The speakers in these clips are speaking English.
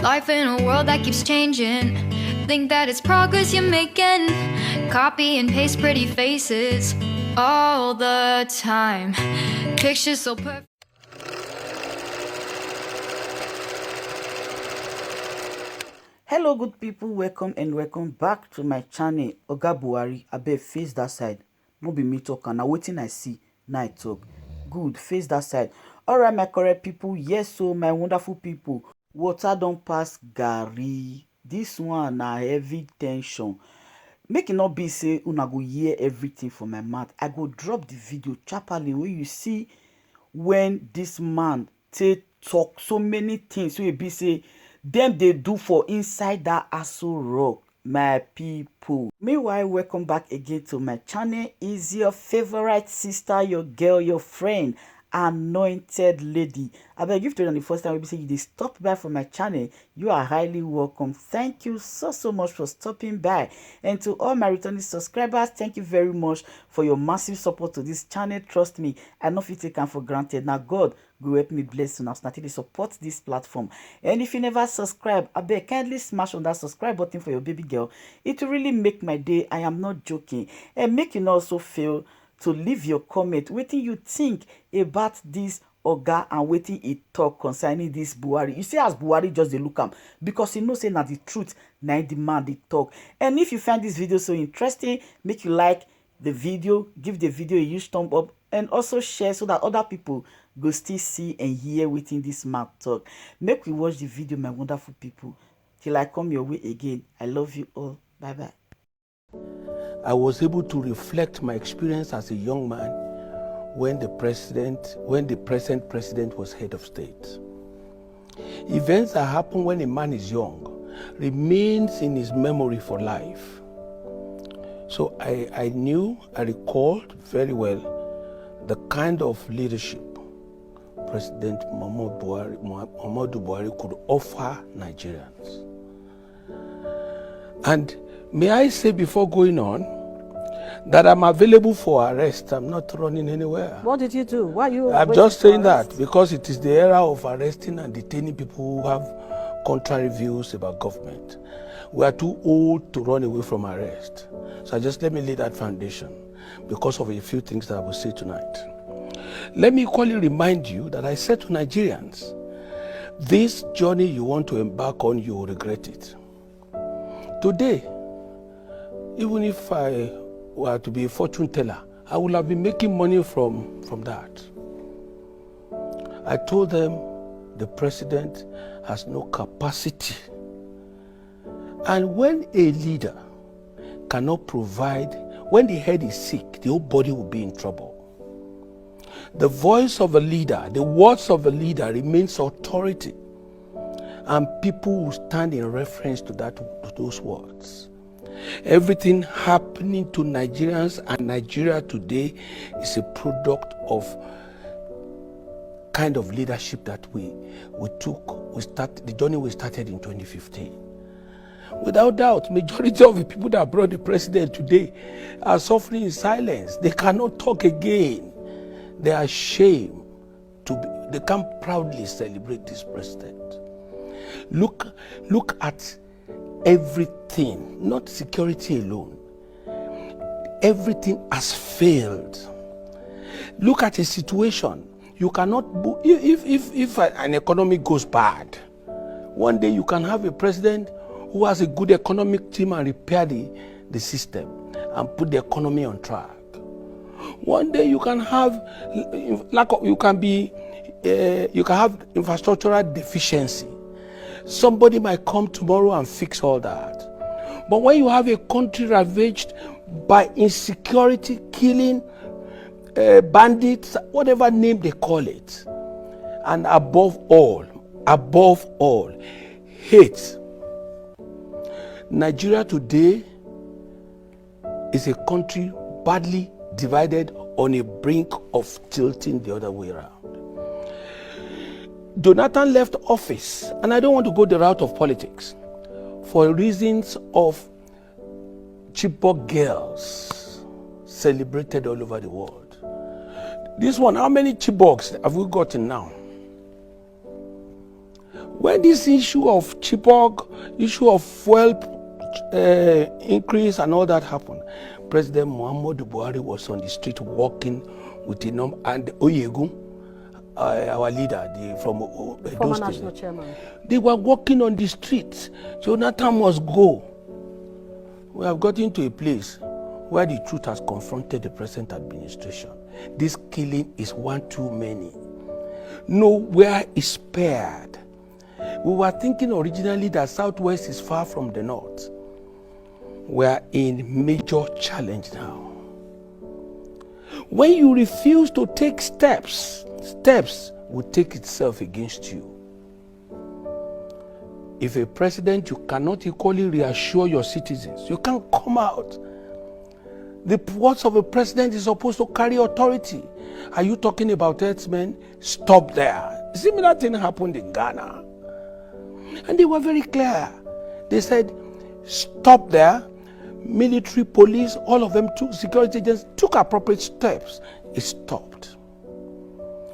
Life in a world that keeps changing. Think that it's progress you're making. Copy and paste pretty faces all the time. Pictures so perfect. Hello good people, welcome back to my channel. Oga Buhari, abeg face that side. No be me talk, na wetin I see, na I talk. Good, face that side. Alright my correct people, yes so my wonderful people. Water don't pass garri. This one na heavy tension. Make it not be say una go hear everything from my mouth. I go drop the video sharply where you see when this man take talk so many things wey be say dem dey do for inside that Aso Rock, my people. Meanwhile, welcome back again to my channel. Is your favorite sister, your girl, your friend, Anointed Lady. Abeg, if today na the first time we be say you dey stop by for my channel, you are highly welcome. Thank you so much for stopping by. And to all my returning subscribers, thank you very much for your massive support to this channel. Trust me, I no fit take am for granted. Now God go help me bless you now so that support this platform. And if you never subscribe, abeg kindly smash on that subscribe button for your baby girl. It will really make my day. I am not joking. And make you also feel to leave your comment wetin you think about this oga and wetin e talk concerning this Buhari. You see as Buhari just dey look am because he know say na the truth na the man dey talk. And if you find this video so interesting, make you like the video, give the video a huge thumb up, and also share so that other people go still see and hear wetin this man talk. Make we watch the video, my wonderful people. Till I come your way again, I love you all. Bye bye. I was able to reflect my experience as a young man when the present president was head of state. Events that happen when a man is young remains in his memory for life. So I recalled very well the kind of leadership President Muhammadu Buhari could offer Nigerians. And may I say before going on that I'm available for arrest. I'm not running anywhere. What did you do? Why you? I'm just saying that because it is the era of arresting and detaining people who have contrary views about government. We are too old to run away from arrest. So just let me lay that foundation because of a few things that I will say tonight. Let me equally remind you that I said to Nigerians, this journey you want to embark on, you will regret it. Today, even if I were to be a fortune teller, I would have been making money from that. I told them the president has no capacity. And when a leader cannot provide, when the head is sick, the whole body will be in trouble. The voice of a leader, the words of a leader remains authority. And people will stand in reference to those words. Everything happening to Nigerians and Nigeria today is a product of kind of leadership that we took. The journey we started in 2015. Without doubt, majority of the people that brought the president today are suffering in silence. They cannot talk again. They are ashamed they can't proudly celebrate this president. Look at everything, not security alone. Everything has failed. Look at a situation. You cannot, if an economy goes bad, one day you can have a president who has a good economic team and repair the system and put the economy on track. One day you can have you can have infrastructural deficiency. Somebody might come tomorrow and fix all that. But when you have a country ravaged by insecurity, killing, bandits, whatever name they call it, and above all, hate. Nigeria today is a country badly divided on a brink of tilting the other way around. Jonathan left office, and I don't want to go the route of politics, for reasons of Chibok girls celebrated all over the world. This one, how many Chiboks have we gotten now? When this issue of Chibok, issue of fuel increase and all that happened, President Muhammadu Buhari was on the street walking with the and Oyegun, our leader, from former national chairman. They were walking on the streets. Jonathan must go. We have gotten to a place where the truth has confronted the present administration. This killing is one too many. Nowhere is spared. We were thinking originally that Southwest is far from the North. We are in major challenge now. When you refuse to take steps will take itself against you. If a president, you cannot equally reassure your citizens, you can't come out. The words of a president is supposed to carry authority. Are you talking about herdsmen? Stop there. Similar thing happened in Ghana. And they were very clear. They said, stop there. Military, police, all of them took, security agents took appropriate steps. It stopped.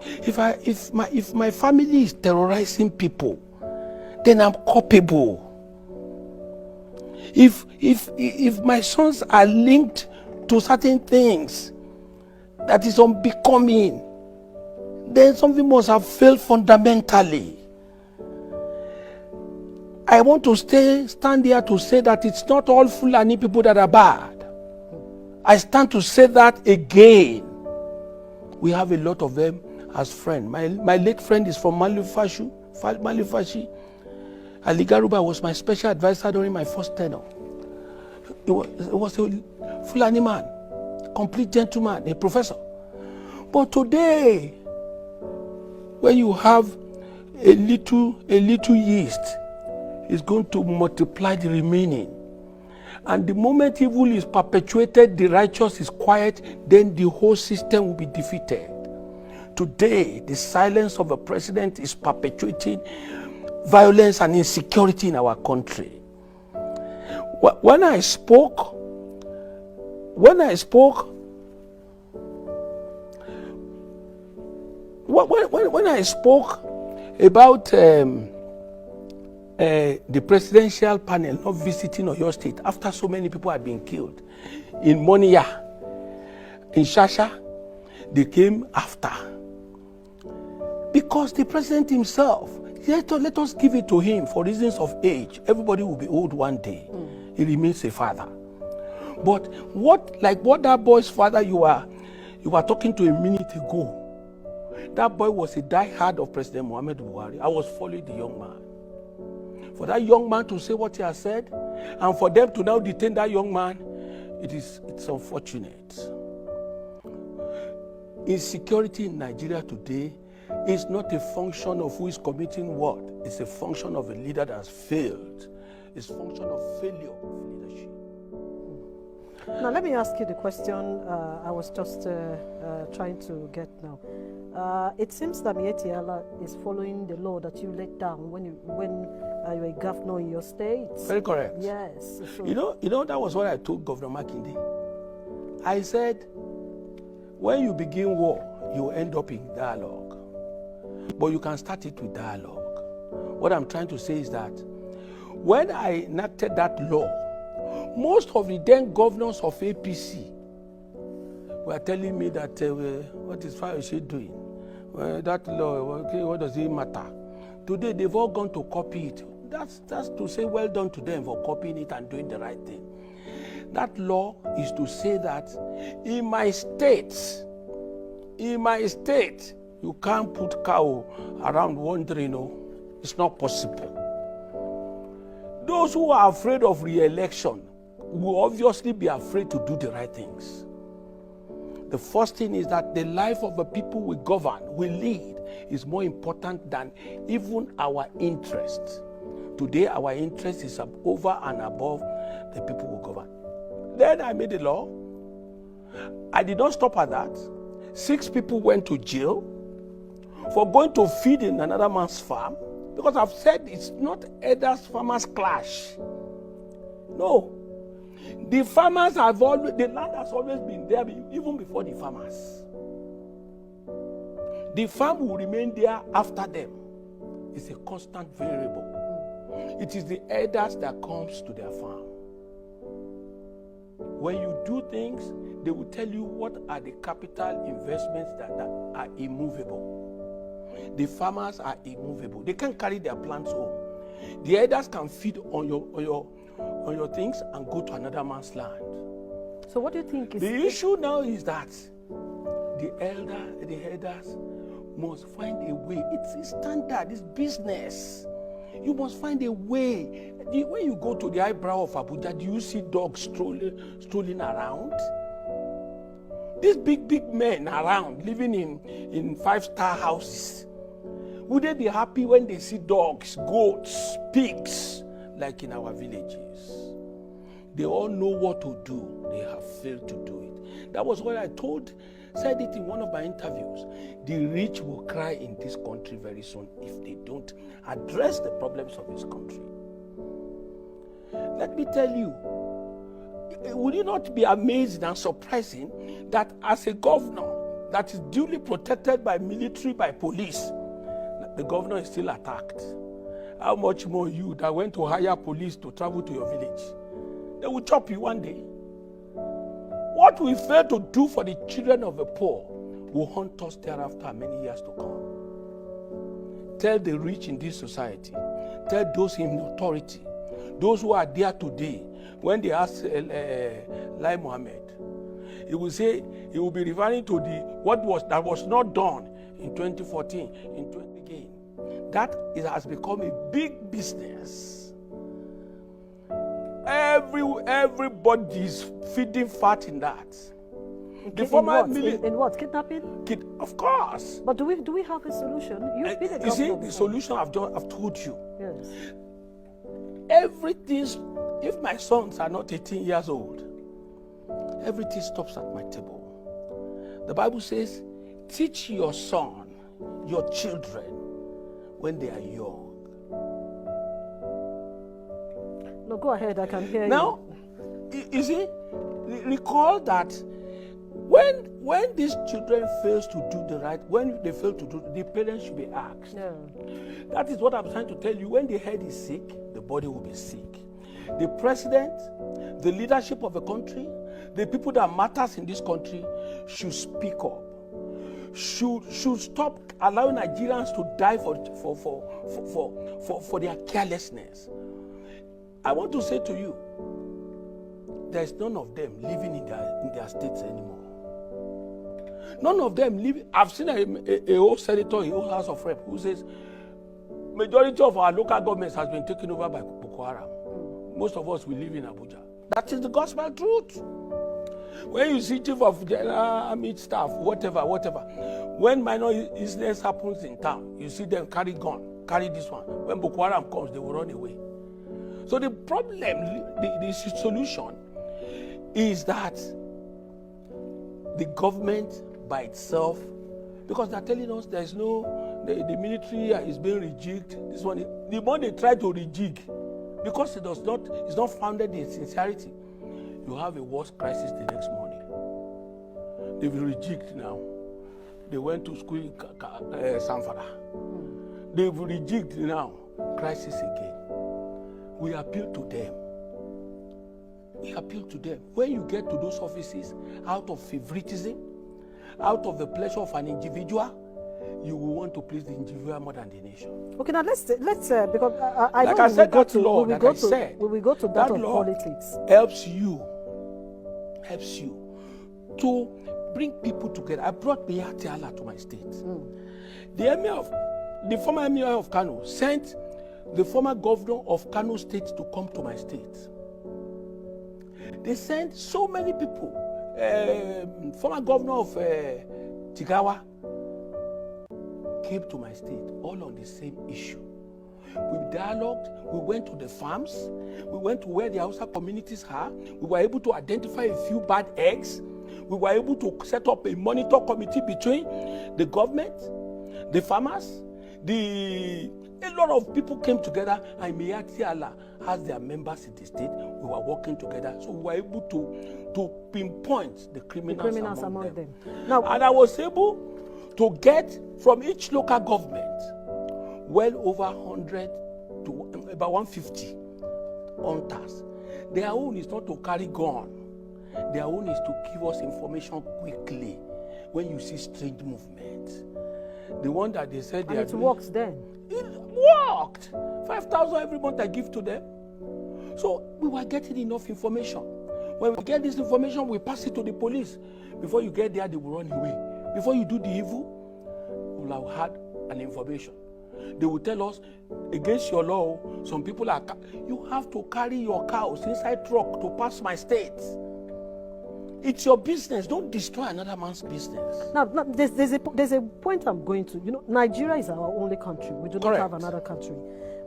If my family is terrorizing people, then I'm culpable. If my sons are linked to certain things that is unbecoming, then something must have failed fundamentally. I want to stand here to say that it's not all Fulani people that are bad. I stand to say that again. We have a lot of them as friends. My late friend is from Malifashi. Ali Garuba was my special advisor during my first tenure. He was a Fulani man, complete gentleman, a professor. But today, when you have a little yeast, it's going to multiply the remaining. And the moment evil is perpetuated, the righteous is quiet, then the whole system will be defeated. Today, the silence of the president is perpetuating violence and insecurity in our country. When I spoke about the presidential panel not visiting Oyo State after so many people had been killed in Moniya, in Shasha, they came after. Because the president himself, let us give it to him for reasons of age. Everybody will be old one day. He remains a father. But what that boy's father you were talking to a minute ago, that boy was a diehard of President Muhammadu Buhari. I was following the young man. For that young man to say what he has said, and for them to now detain that young man, it's unfortunate. Insecurity in Nigeria today is not a function of who is committing what. It's a function of a leader that has failed. It's a function of failure of leadership. Now, let me ask you the question I was just trying to get now. It seems that Miyetti Allah is following the law that you laid down when you were a governor in your state. Very correct. Yes. So You know, that was what I told Governor Makinde. I said, when you begin war, you end up in dialogue. But you can start it with dialogue. What I'm trying to say is that when I enacted that law, most of the then governors of APC were telling me that what is Fayose doing? That law, okay, what does it matter? Today they've all gone to copy it. That's to say well done to them for copying it and doing the right thing. That law is to say that in my state, you can't put cow around wandering, it's not possible. Those who are afraid of re-election will obviously be afraid to do the right things. The first thing is that the life of the people we govern, we lead, is more important than even our interest. Today, our interest is over and above the people we govern. Then I made a law. I did not stop at that. 6 people went to jail for going to feed in another man's farm, because I've said it's not elders farmers clash. No. The farmers the land has always been there even before the farmers. The farm will remain there after them. is a constant variable. It is the elders that comes to their farm. When you do things, they will tell you what are the capital investments that are immovable. The farmers are immovable. They can't carry their plants home. The elders can feed on your things and go to another man's land. So what do you think is the issue now is that the elders must find a way. It's standard, it's business. You must find a way. When you go to the eyebrow of Abuja, do you see dogs strolling around? These big men around, living in 5-star houses, would they be happy when they see dogs, goats, pigs, like in our villages? They all know what to do. They have failed to do it. That was what I said it in one of my interviews. The rich will cry in this country very soon if they don't address the problems of this country. Let me tell you, would it not be amazing and surprising that as a governor that is duly protected by military, by police, the governor is still attacked? How much more you that went to hire police to travel to your village? They will chop you one day. What we fail to do for the children of the poor will haunt us thereafter many years to come. Tell the rich in this society, tell those in authority, those who are there today, when they ask Lai Mohammed, he will say, he will be referring to what was not done in 2014, in 20 again. That has become a big business. Everybody is feeding fat in that. In what? Kidnapping? Of course. But do we have a solution? You've been a governor. You see, the solution I've told you. Yes. Everything, if my sons are not 18 years old, everything stops at my table. The Bible says, teach your son, your children, when they are young. No, go ahead, I can hear now, you. You see, recall that when these children fails to do the right, when they fail to do, the parents should be asked. Yeah. That is what I'm trying to tell you. When the head is sick, the body will be sick. The president, the leadership of the country, the people that matters in this country should speak up. Should stop allowing Nigerians to die for their carelessness. I want to say to you, there's none of them living in their states anymore. None of them living. I've seen a old senator, a old House of Rep, who says majority of our local governments has been taken over by Boko Haram. Most of us will live in Abuja. That is the gospel truth. When you see chief of general army staff, whatever, when minor incidents happens in town, you see them carry gun, carry this one. When Boko Haram comes, they will run away. So the problem, the solution is that the government by itself, because they're telling us there's the military is being rejigged. This one, the more they try to rejig, because it's not founded in sincerity, you have a worse crisis the next morning. They've rejigged now. They went to school in Samfara. They've rejigged now. Crisis again. We appeal to them. When you get to those offices out of favoritism, out of the pleasure of an individual, you will want to please the individual more than the nation. Okay, now let's because I like know I said, that law we go to that of politics. Helps you to bring people together. I brought Beate Allah to my state. The former emir of Kano sent the former governor of Kano State to come to my state. They sent so many people. Former governor of Jigawa came to my state, all on the same issue. We dialogued, we went to the farms, we went to where the Hausa communities are, we were able to identify a few bad eggs, we were able to set up a monitor committee between the government, the farmers, a lot of people came together, and Miyati Allah has their members in the state. We were working together, so we were able to pinpoint the criminals among them. Now, and I was able to get from each local government well over 100 to about 150 hunters. Their own is not to carry gun. Their own is to give us information quickly when you see strange movements. The one that they said they and it works then. It worked. 5,000 every month I give to them. So we were getting enough information. When we get this information, we pass it to the police. Before you get there, they will run away. Before you do the evil, we will have had an information. They will tell us, against your law, some people are, you have to carry your cows inside truck to pass my state. It's your business. Don't destroy another man's business. Now there's a point I'm going to. You know, Nigeria is our only country. We do not have another country.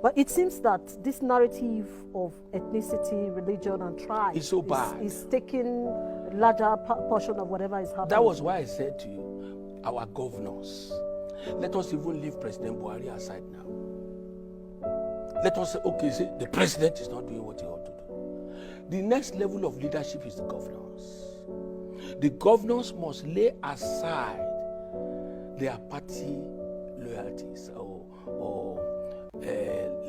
But it seems that this narrative of ethnicity, religion, and tribe is so bad. Is taking a larger portion of whatever is happening. That was why I said to you, our governors, let us even leave President Buhari aside now. Let us say, okay, see, the president is not doing what he ought to do. The next level of leadership is the governors. The governors must lay aside their party loyalties or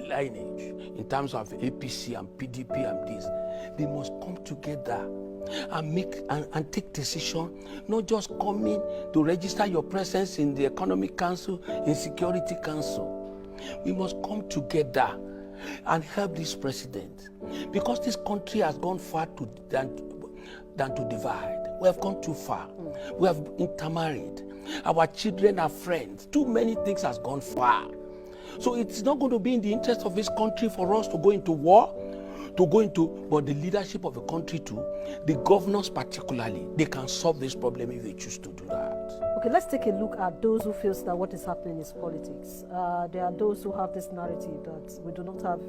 lineage in terms of APC and PDP and this. They must come together and make and take decision, not just coming to register your presence in the Economic Council, Insecurity Council. We must come together and help this president, because this country has gone far than to divide. We have gone too far. We have intermarried. Our children are friends. Too many things has gone far. So it's not going to be in the interest of this country for us to go into war, but the leadership of the country too, the governors particularly, they can solve this problem if they choose to do that. Okay, let's take a look at those who feel that what is happening is politics. There are those who have this narrative that we do not have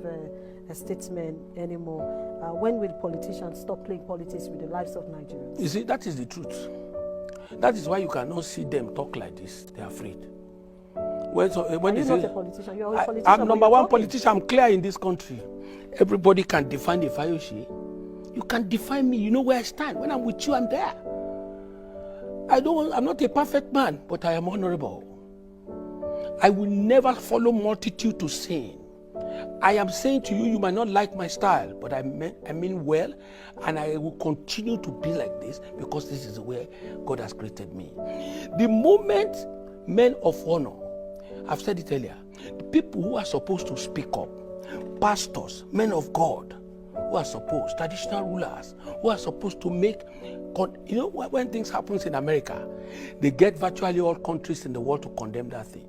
a statesman anymore. When will politicians stop playing politics with the lives of Nigerians? You see, that is the truth. That is why you cannot see them talk like this. They are afraid. When you're not a politician. You're a politician. I'm number one politician. I'm clear in this country. Everybody can define the Fayoshe. You can define me. You know where I stand. When I'm with you, I'm there. I'm not a perfect man, but I am honorable. I will never follow multitude to sin. I am saying to you, you might not like my style, but I mean well, and I will continue to be like this because this is the way God has created me. The moment men of honor, I've said it earlier, the people who are supposed to speak up, pastors, men of God, who are supposed, traditional rulers, who are supposed to make, you know, when things happen in America, they get virtually all countries in the world to condemn that thing.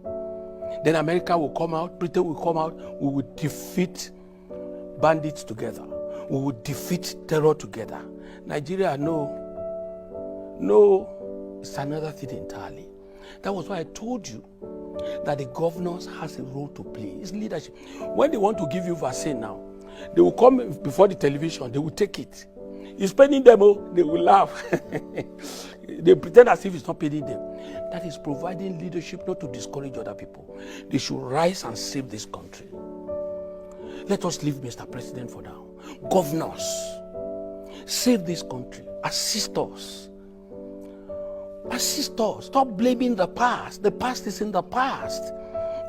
Then America will come out, Britain will come out, we will defeat bandits together. We will defeat terror together. Nigeria, no, it's another thing entirely. That was why I told you that the governors has a role to play. It's leadership. When they want to give you vaccine now, they will come before the television, they will take it. It's paying them, they will laugh. They pretend as if it's not paying them. That is providing leadership not to discourage other people. They should rise and save this country. Let us leave Mr. President for now. Governors, save this country. Assist us. Assist us. Stop blaming the past. The past is in the past.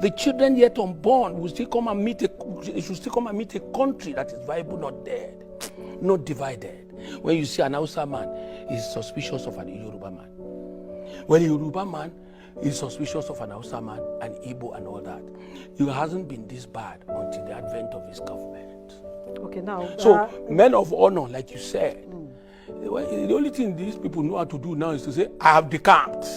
The children yet unborn will still come and meet should still come and meet a country that is viable, not dead, not divided. When you see an Hausa man, he's suspicious of an Yoruba man. When a Yoruba man is suspicious of an Hausa man, an Igbo and all that, it hasn't been this bad until the advent of his government. Okay, now. So, men of honor, like you said, the only thing these people know how to do now is to say, I have decamped.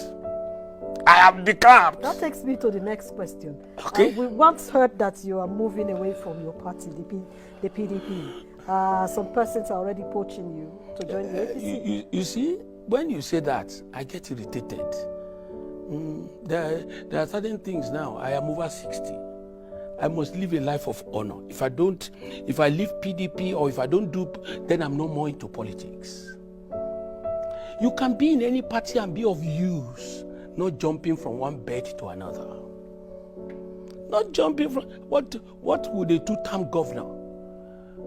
I have decamped. That takes me to the next question. Okay. We once heard that you are moving away from your party, the PDP. Some persons are already poaching you to join the APC. You see, when you say that, I get irritated. There are certain things now. I am over 60. I must live a life of honor. If I leave PDP or if I don't do, then I'm no more into politics. You can be in any party and be of use, not jumping from one bed to another. Not jumping from, what would a two-term governor,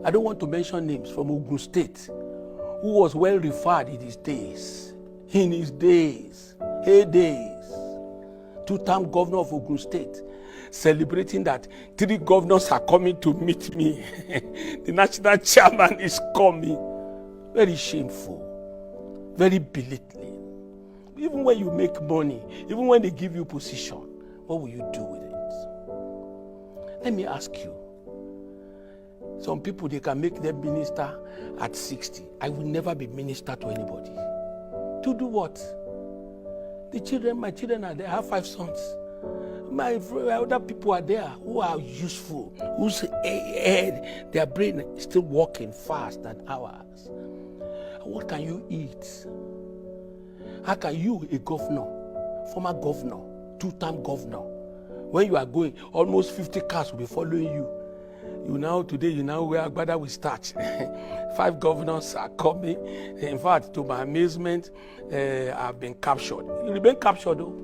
I don't want to mention names, from Ogun State, who was well referred in his days, heydays, two-term governor of Ogun State, celebrating that 3 governors are coming to meet me. The national chairman is coming. Very shameful, very belittling. Even when you make money, even when they give you position, what will you do with it? Let me ask you. Some people, they can make them minister at 60. I will never be minister to anybody. To do what? My children are there. I have 5 sons. My other people are there who are useful, whose head, their brain is still working fast than ours. What can you eat? How can you, a governor, former governor, 2-term governor, when you are going, almost 50 cars will be following you. Today, where Agbada will start. 5 governors are coming. In fact, to my amazement, I've been captured. You remain captured, though.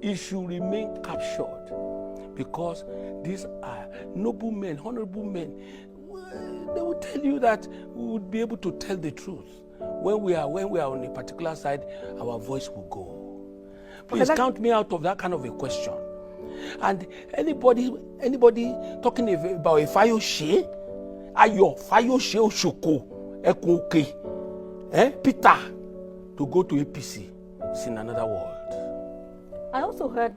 It should remain captured because these are noble men, honorable men. They will tell you that we would be able to tell the truth. When we are on a particular side, our voice will go. Please count me out of that kind of a question. And anybody talking about a Fayose, Ayo, Fayose Oshoko, Ekoke, Peter, to go to APC, it's in another world. I also heard